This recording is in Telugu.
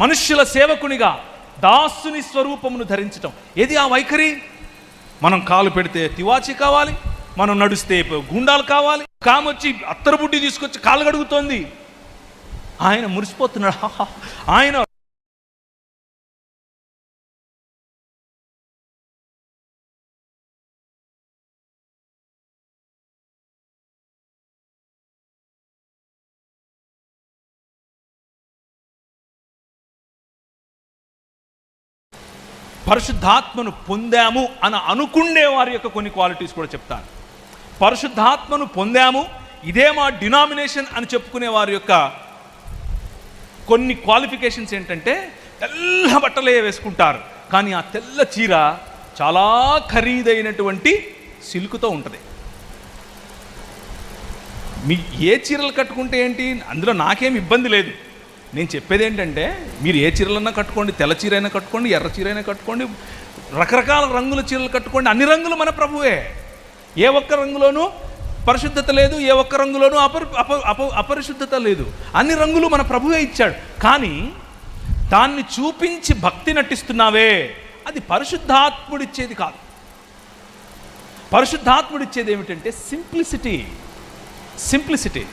మనుష్యుల సేవకునిగా దాసుని స్వరూపమును ధరించటం. ఏది ఆ వైఖరి? మనం కాలు పెడితే తివాచి కావాలి, మనం నడుస్తే గుండాలు కావాలి, కామొచ్చి అత్తరుబుడ్డి తీసుకొచ్చి కాలు గడుగుతోంది. ఆయన మురిసిపోతున్నాడు. ఆయన పరిశుద్ధాత్మను పొందాము అని అనుకునే వారి యొక్క కొన్ని క్వాలిటీస్ కూడా చెప్తాను. పరిశుద్ధాత్మను పొందాము, ఇదే మా డినామినేషన్ అని చెప్పుకునే వారి యొక్క కొన్ని క్వాలిఫికేషన్స్ ఏంటంటే, తెల్ల బట్టలే వేసుకుంటారు, కానీ ఆ తెల్ల చీర చాలా ఖరీదైనటువంటి సిల్క్తో ఉంటుంది. మీ ఏ చీరలు కట్టుకుంటే ఏంటి, అందులో నాకేం ఇబ్బంది లేదు. నేను చెప్పేది ఏంటంటే, మీరు ఏ చీరలన్నా కట్టుకోండి, తెల్ల చీర అయినా కట్టుకోండి, ఎర్ర చీర అయినా కట్టుకోండి, రకరకాల రంగుల చీరలు కట్టుకోండి. అన్ని రంగులు మన ప్రభువే. ఏ ఒక్క రంగులోనూ పరిశుద్ధత లేదు, ఏ ఒక్క రంగులోనూ అపరిశుద్ధత లేదు. అన్ని రంగులు మన ప్రభువే ఇచ్చాడు. కానీ దాన్ని చూపించి భక్తి నటిస్తున్నావే, అది పరిశుద్ధాత్ముడిచ్చేది కాదు. పరిశుద్ధాత్ముడిచ్చేది ఏమిటంటే సింప్లిసిటీ.